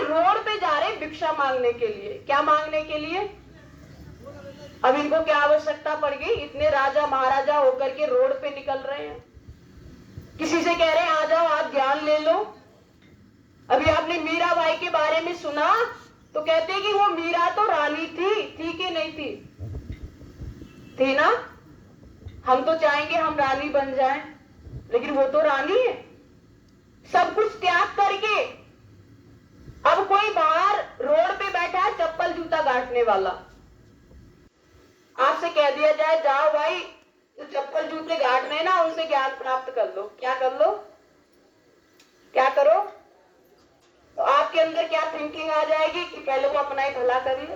Road पे जा रहे भिक्षा मांगने के लिए। क्या मांगने के लिए? अब इनको क्या आवश्यकता पड़ गई? इतने राजा महाराजा होकर के रोड पे निकल रहे हैं, किसी से कह रहे हैं आ जाओ आप ज्ञान ले लो। अभी आपने मीराबाई के बारे में सुना तो कहते हैं कि वो मीरा तो रानी थी कि नहीं थी? थी ना। हम तो चाहेंगे हम रानी बन जाएं, लेकिन वो तो रानी है। सब कुछ त्याग करके अब कोई बाहर रोड पे बैठा है चप्पल जूता काटने वाला, आपसे कह दिया जाए जाओ भाई तो चप्पल जूते गाड़ने ना उनसे ज्ञान प्राप्त कर लो, क्या कर लो? क्या करो? तो आपके अंदर क्या थिंकिंग आ जाएगी कि पहले वो अपना ही भला कर ले।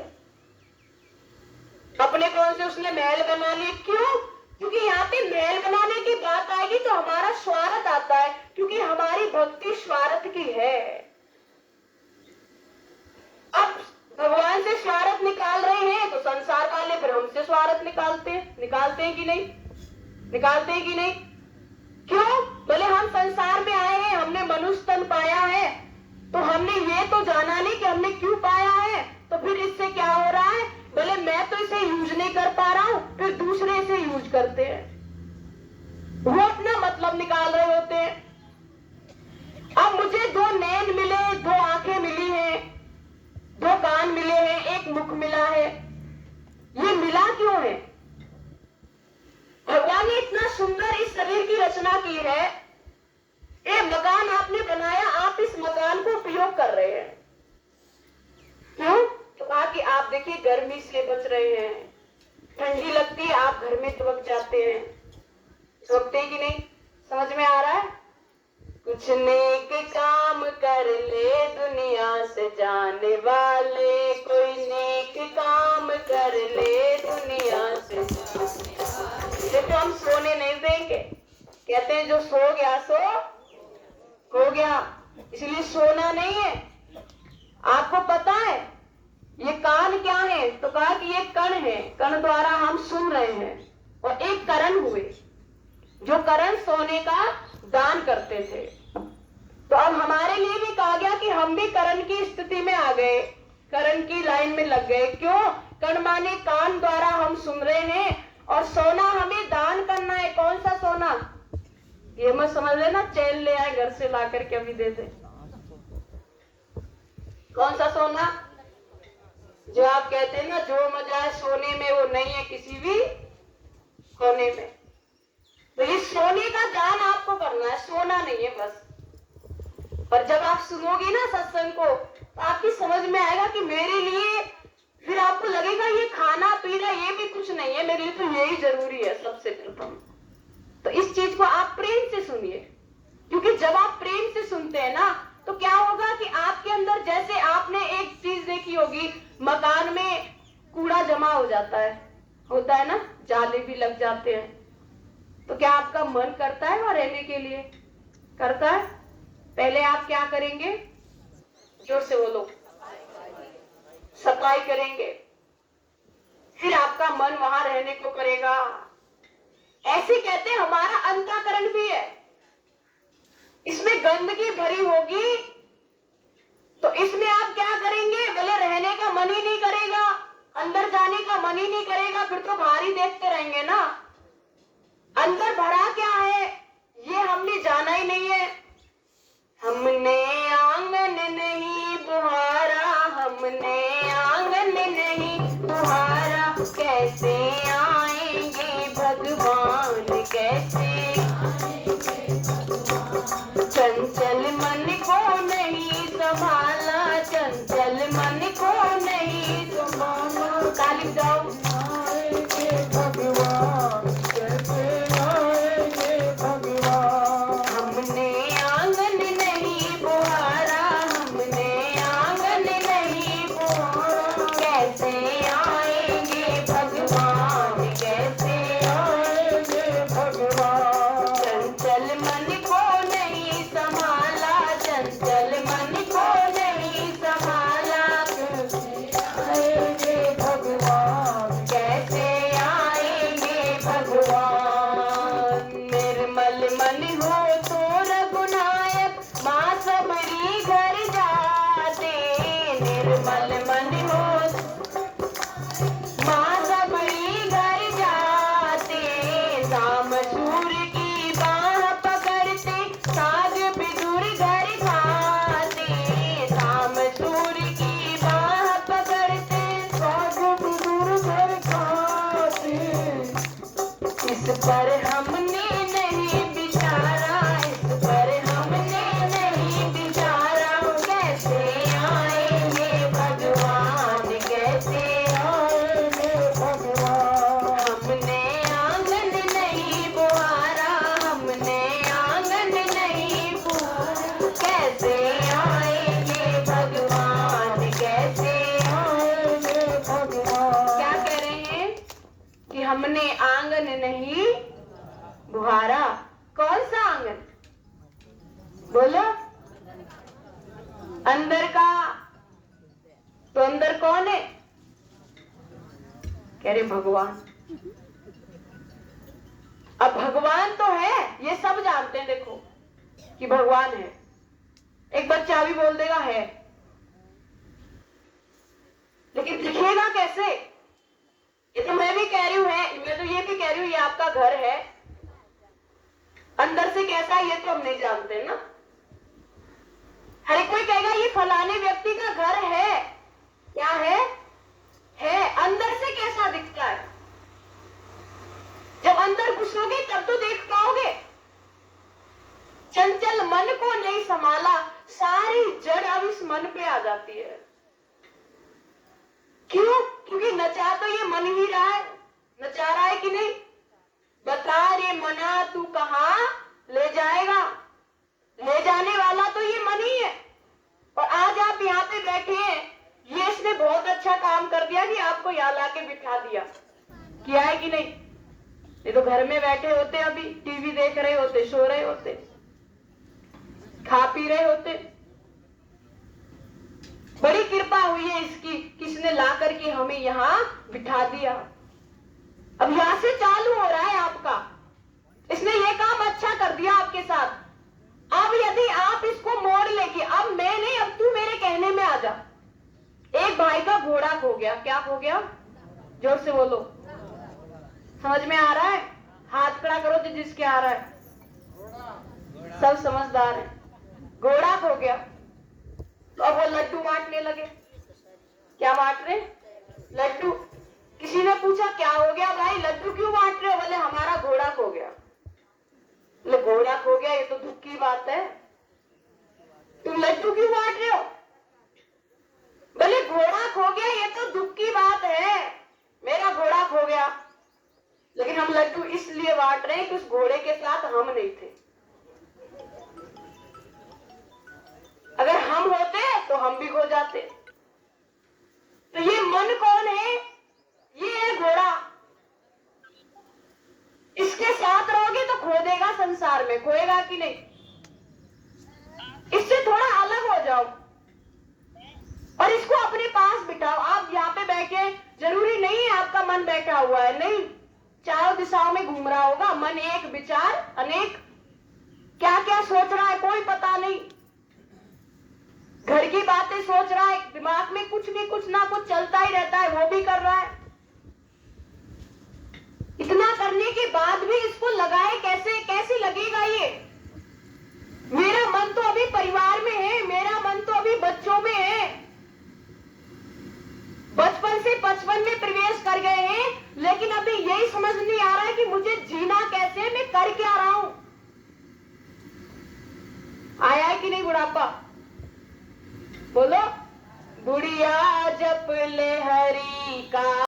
अपने कौन से उसने महल बना लिए? क्यों? क्योंकि यहाँ पे महल बनाने की बात आएगी तो हमारा स्वार्थ आता है, क्योंकि हमारी भक्ति स्वार्थ की है। अब भगवान से स्वार्थ निकाल रहे हैं तो संसार वाले फिर हमसे स्वार्थ निकालते हैं कि नहीं? निकालते हैं कि नहीं? क्यों? बोले हम संसार में आए हैं, हमने मनुष्य तन पाया है, तो हमने ये तो जाना नहीं कि हमने क्यों पाया है, तो फिर इससे क्या हो रहा है? बोले मैं तो इसे यूज नहीं कर पा रहा हूं, फिर दूसरे इसे यूज करते हैं, वो अपना मतलब निकाल रहे होते हैं। अब मुझे दो नैन मिले, दो आंखें मिली हैं, दो कान मिले हैं, एक मुख मिला है, ये मिला क्यों है? भगवान ने इतना सुंदर इस शरीर की रचना की है, एक मकान आपने बनाया, आप इस मकान को उपयोग कर रहे हैं। क्यों? तो कहा कि आप देखिए गर्मी से बच रहे हैं, ठंडी लगती है आप घर में दुबक जाते हैं, दुबकते हैं कि नहीं? समझ में आ रहा है? कुछ नेक काम कर ले दुनिया से जाने वाले, कोई नेक काम कर ले दुनिया से जाने वाले। देखो हम सोने नहीं देंगे, कहते हैं जो सो गया सो हो गया, इसलिए सोना नहीं है। आपको पता है ये कान क्या है? तो कहा कि ये कण है, कण द्वारा हम सुन रहे हैं, और एक करण हुए, जो करण सोने का दान करते थे। तो अब हमारे लिए भी कहा गया कि हम भी करण की स्थिति में आ गए, करण की लाइन में लग गए। क्यों? कण माने कान द्वारा हम सुन रहे हैं, और सोना हमें दान करना है। कौन सा सोना? ये मत समझ लेना चैन ले आए घर से ला करके अभी दे दे। कौन सा सोना? जो आप कहते हैं ना जो मजा है सोने में वो नहीं है किसी भी सोने में। तो ये सोने का दान आपको करना है, सोना नहीं है बस। पर जब आप सुनोगे ना सत्संग को तो आपकी समझ में आएगा कि मेरे लिए, फिर आपको लगेगा ये खाना पीना ये भी कुछ नहीं है, मेरे लिए तो यही जरूरी है सबसे प्रथम। तो इस चीज को आप प्रेम से सुनिए, क्योंकि जब आप प्रेम से सुनते हैं ना तो क्या होगा कि आपके अंदर, जैसे आपने एक चीज देखी होगी, मकान में कूड़ा जमा हो जाता है, होता है ना, जाले भी लग जाते हैं, तो क्या आपका मन करता है वहां रहने के लिए? करता है? पहले आप क्या करेंगे? जोर से बोलो। सफाई करेंगे, फिर आपका मन वहां रहने को करेगा। ऐसे कहते हैं हमारा अंतःकरण भी है, इसमें गंदगी भरी होगी तो इसमें आप क्या करेंगे? बोले रहने का मन ही नहीं करेगा, अंदर जाने का मन ही नहीं करेगा, फिर तो बाहर ही देखते रहेंगे ना। अंदर भरा क्या है ये हमने जाना ही नहीं है। हमने आंगन नहीं बुहारा, हमने आंगन नहीं बुहारा, कैसे आएंगे भगवान, कैसे चंचल मन को नहीं संभाला, चंचल मन को नहीं संभाला। ताली जाओ। आएंगे भगवान, कैसे आएंगे भगवान, हमने आंगन नहीं बुहारा, हमने निर्मल मन हो। माँ सबरी घर जाते, शाम सूर्य की बाह पकड़ते, साग बिदुर घर खाते, शाम सूर्य की बाह पकड़ते, साग बिदुर घर खाते। इस पर हमने नहीं विचारा, इस पर हमने नहीं विचारा, कैसे आएंगे भगवान, कैसे आएंगे भगवान। हमने आंगन नहीं बुहारा, हमने आंगन नहीं बुहारा, कैसे आएंगे भगवान, कैसे आएंगे भगवान। क्या कह रहे हैं कि हमने आंगन नहीं बुहारा। कौन सा आंगन बोलो? अंदर का। तो अंदर कौन है? कह रहे भगवान। अब भगवान तो है, ये सब जानते हैं, देखो कि भगवान है। एक बच्चा भी बोल देगा है, लेकिन दिखेगा कैसे? ये तो मैं भी कह रही हूँ है, मैं तो ये भी कह रही हूँ ये आपका घर है, अंदर से कैसा है ये तो हम नहीं जानते ना। हर एक कोई कहेगा ये फलाने व्यक्ति का घर है। क्या है? है। अंदर से कैसा दिखता है? जब अंदर घुसोगे तब तो देख पाओगे। चंचल मन को नहीं संभाला, सारी जड़ अब इस मन पे आ जाती है। क्यों? क्योंकि नचा तो ये मन ही रहा है। नचा रहा है कि नहीं? बता रे मना तू कहां ले जाएगा? ले जाने वाला तो ये मन ही है। और आज आप यहाँ पे बैठे हैं, ये इसने बहुत अच्छा काम कर दिया कि आपको यहाँ लाके बिठा दिया। किया है कि नहीं? ये तो घर में बैठे होते, अभी टीवी देख रहे होते, सो रहे होते, खा पी रहे होते। बड़ी कृपा हुई है इसकी, किसने ला करके हमें यहाँ बिठा दिया। अब यहां से चालू हो रहा है आपका। इसने ये काम अच्छा कर दिया आपके साथ। अब यदि आप इसको मोड़ लेगी, अब मैं नहीं, अब तू मेरे कहने में आ जा। एक भाई का घोड़ा खो गया। क्या खो गया? जोर से बोलो। समझ में आ रहा है? हाथ खड़ा करो तो जिसके आ रहा है। सब समझदार है। घोड़ा खो गया तो अब वो लड्डू बांटने लगे। क्या बांट रहे? लड्डू। किसी ने पूछा क्या हो गया भाई, लड्डू क्यों बांट रहे हो? बोले हमारा घोड़ा खो गया। बोले घोड़ा खो गया, ये तो दुख की बात है, तुम लड्डू क्यों बांट रहे हो? बोले घोड़ा खो गया, ये तो दुख की बात है, मेरा घोड़ा खो गया, लेकिन हम लड्डू इसलिए बांट रहे हैं कि उस घोड़े के साथ हम नहीं थे। अगर हम होते तो हम भी खो जाते। तो ये मन कौन है? ये है घोड़ा। इसके साथ रहोगे तो खो देगा संसार में, खोएगा कि नहीं? इससे थोड़ा अलग हो जाओ और इसको अपने पास बिठाओ। आप यहाँ पे बैठे, जरूरी नहीं है आपका मन बैठा हुआ है, नहीं, चारों दिशाओं में घूम रहा होगा। मन एक, विचार अनेक, क्या क्या सोच रहा है कोई पता नहीं। घर की बातें सोच रहा है, दिमाग में कुछ भी कुछ ना कुछ चलता ही रहता है, वो भी कर रहा है। इतना करने के बाद भी इसको लगाए कैसे? कैसे लगेगा ये? मेरा मन तो अभी परिवार में है, मेरा मन तो अभी बच्चों में है। बचपन से 55 में प्रवेश कर गए हैं, लेकिन अभी यही समझ नहीं आ रहा है कि मुझे जीना कैसे, मैं कर क्या रहा हूं। आया है कि नहीं बुढ़ापा? बोलो। बुढ़िया जप ले हरि का